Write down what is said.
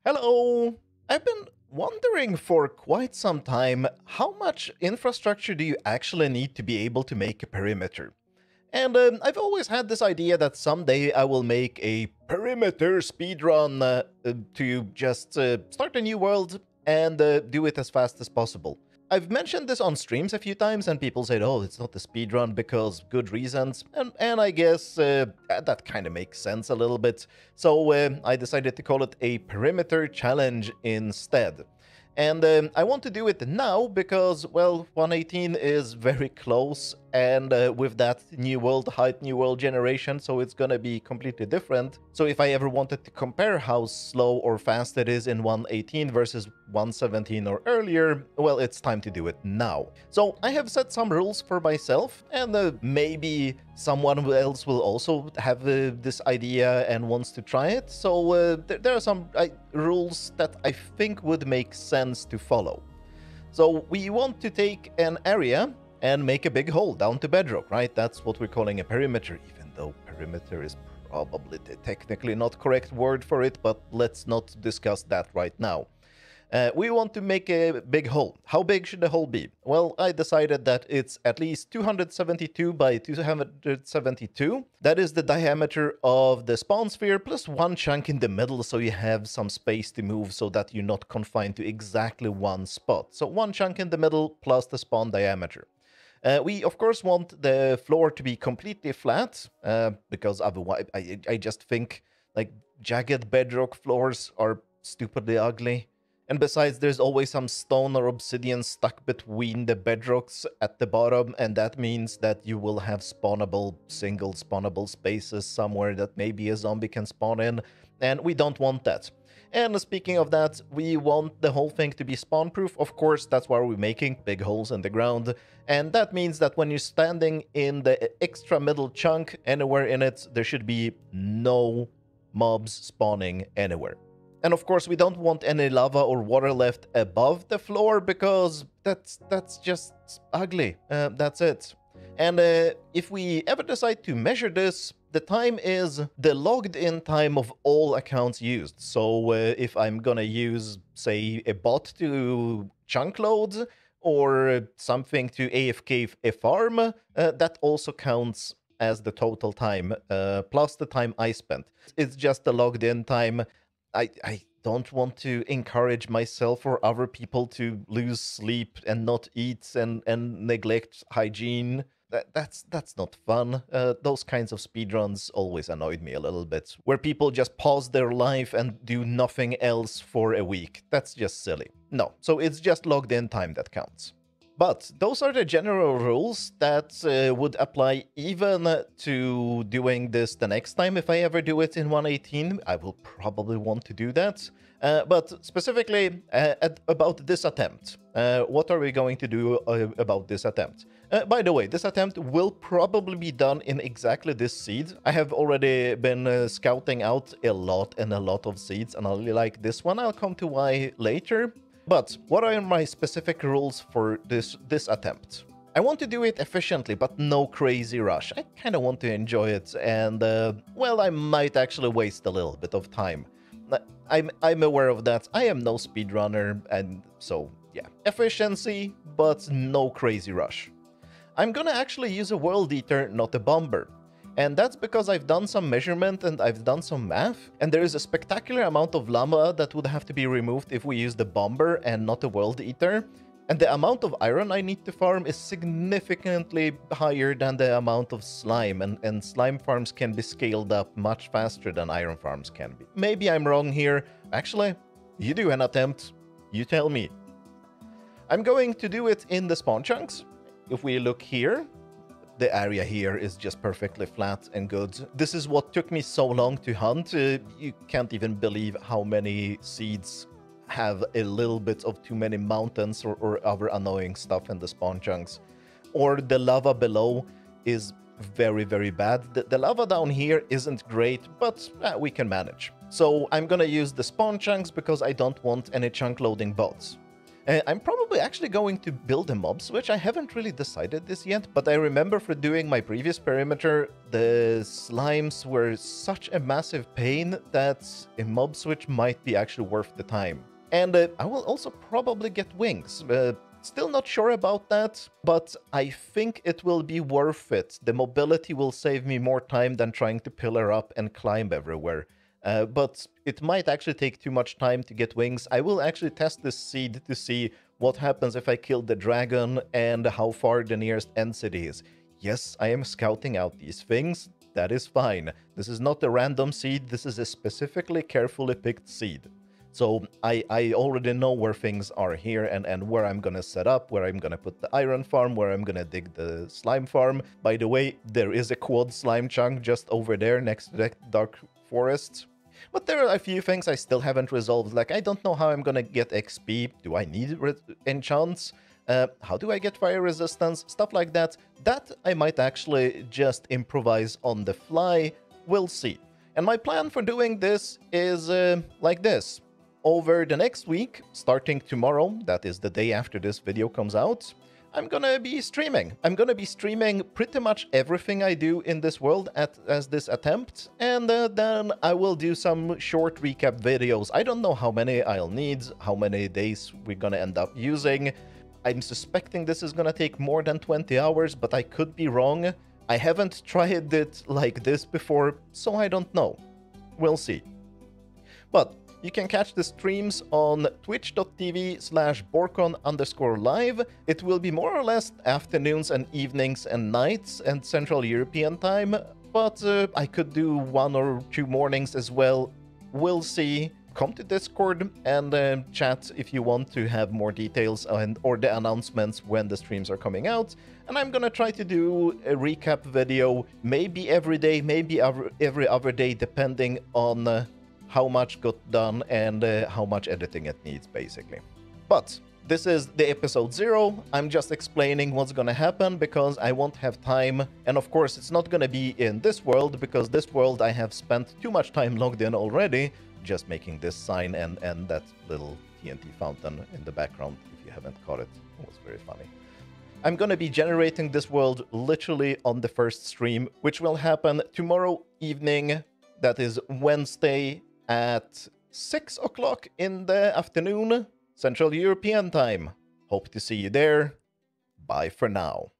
Hello! I've been wondering for quite some time how much infrastructure do you actually need to be able to make a perimeter? And I've always had this idea that someday I will make a perimeter speedrun to just start a new world and do it as fast as possible. I've mentioned this on streams a few times, and people said, oh, it's not a speedrun because good reasons. And I guess that kind of makes sense a little bit. So I decided to call it a perimeter challenge instead. And I want to do it now because, well, 118 is very close, and with that new world height, new world generation, so it's gonna be completely different. So if I ever wanted to compare how slow or fast it is in 118 versus 117 or earlier, well, it's time to do it now. So I have set some rules for myself, and maybe someone else will also have this idea and wants to try it. So there are some rules that I think would make sense to follow. So we want to take an area and make a big hole down to bedrock, right? That's what we're calling a perimeter, even though perimeter is probably the technically not correct word for it, but let's not discuss that right now. We want to make a big hole. How big should the hole be? Well, I decided that it's at least 272 by 272. That is the diameter of the spawn sphere plus one chunk in the middle, so you have some space to move so that you're not confined to exactly one spot. So one chunk in the middle plus the spawn diameter. We, of course, want the floor to be completely flat, because otherwise I just think like jagged bedrock floors are stupidly ugly. And besides, there's always some stone or obsidian stuck between the bedrocks at the bottom, and that means that you will have spawnable, single spawnable spaces somewhere that maybe a zombie can spawn in, and we don't want that. And speaking of that, we want the whole thing to be spawn-proof. Of course, that's why we're making big holes in the ground, and that means that when you're standing in the extra middle chunk anywhere in it, there should be no mobs spawning anywhere. And of course, we don't want any lava or water left above the floor because that's just ugly. That's it. And if we ever decide to measure this, the time is the logged in time of all accounts used. So if I'm gonna use, say, a bot to chunk load or something to AFK a farm, that also counts as the total time, plus the time I spent. It's just the logged in time. I don't want to encourage myself or other people to lose sleep and not eat and neglect hygiene. That's not fun. Those kinds of speedruns always annoyed me a little bit, where people just pause their life and do nothing else for a week. That's just silly. No, so it's just logged in time that counts. But those are the general rules that would apply even to doing this the next time. If I ever do it in 118, I will probably want to do that. But specifically about this attempt, what are we going to do about this attempt? By the way, this attempt will probably be done in exactly this seed. I have already been scouting out a lot of seeds, and I really like this one. I'll come to why later. But what are my specific rules for this attempt? I want to do it efficiently, but no crazy rush. I kind of want to enjoy it, and well, I might actually waste a little bit of time. I'm aware of that. I am no speedrunner, and so yeah, efficiency, but no crazy rush. I'm gonna actually use a world eater, not a bomber. And that's because I've done some measurement and I've done some math, and there is a spectacular amount of lava that would have to be removed if we use the bomber and not the world eater. And the amount of iron I need to farm is significantly higher than the amount of slime, and slime farms can be scaled up much faster than iron farms can be. Maybe I'm wrong here. Actually, you do an attempt. You tell me. I'm going to do it in the spawn chunks. If we look here, the area here is just perfectly flat and good. This is what took me so long to hunt. You can't even believe how many seeds have a little bit of too many mountains or other annoying stuff in the spawn chunks. Or the lava below is very, very bad. The lava down here isn't great, but we can manage. So I'm gonna use the spawn chunks because I don't want any chunk loading bots. I'm probably actually going to build a mob switch. I haven't really decided this yet, but I remember for doing my previous perimeter, the slimes were such a massive pain that a mob switch might be actually worth the time. And I will also probably get wings. Still not sure about that, but I think it will be worth it. The mobility will save me more time than trying to pillar up and climb everywhere. But it might actually take too much time to get wings. I will actually test this seed to see what happens if I kill the dragon and how far the nearest end city is. Yes, I am scouting out these things. That is fine. This is not a random seed. This is a specifically carefully picked seed. So I already know where things are here and where I'm gonna set up, where I'm gonna put the iron farm, where I'm gonna dig the slime farm. By the way, there is a quad slime chunk just over there next to the dark forest. But there are a few things I still haven't resolved, like I don't know how I'm gonna get XP, do I need enchants? How do I get fire resistance? Stuff like that. That I might actually just improvise on the fly, we'll see. And my plan for doing this is like this. Over the next week, starting tomorrow, that is the day after this video comes out, I'm gonna be streaming. I'm gonna be streaming pretty much everything I do in this world as this attempt, and then I will do some short recap videos. I don't know how many I'll need, how many days we're gonna end up using. I'm suspecting this is gonna take more than 20 hours, but I could be wrong. I haven't tried it like this before, so I don't know. We'll see. But you can catch the streams on twitch.tv/borkon_live. It will be more or less afternoons and evenings and nights and Central European time, but I could do 1 or 2 mornings as well. We'll see. Come to Discord and chat if you want to have more details or the announcements when the streams are coming out. And I'm gonna try to do a recap video, maybe every day, maybe every other day, depending on how much got done and how much editing it needs, basically. But this is the episode 0. I'm just explaining what's gonna happen because I won't have time. And of course, it's not gonna be in this world because this world I have spent too much time logged in already, just making this sign and that little TNT fountain in the background, if you haven't caught it. It was very funny. I'm gonna be generating this world literally on the first stream, which will happen tomorrow evening. That is Wednesday at 6 o'clock in the afternoon, Central European time. Hope to see you there. Bye for now.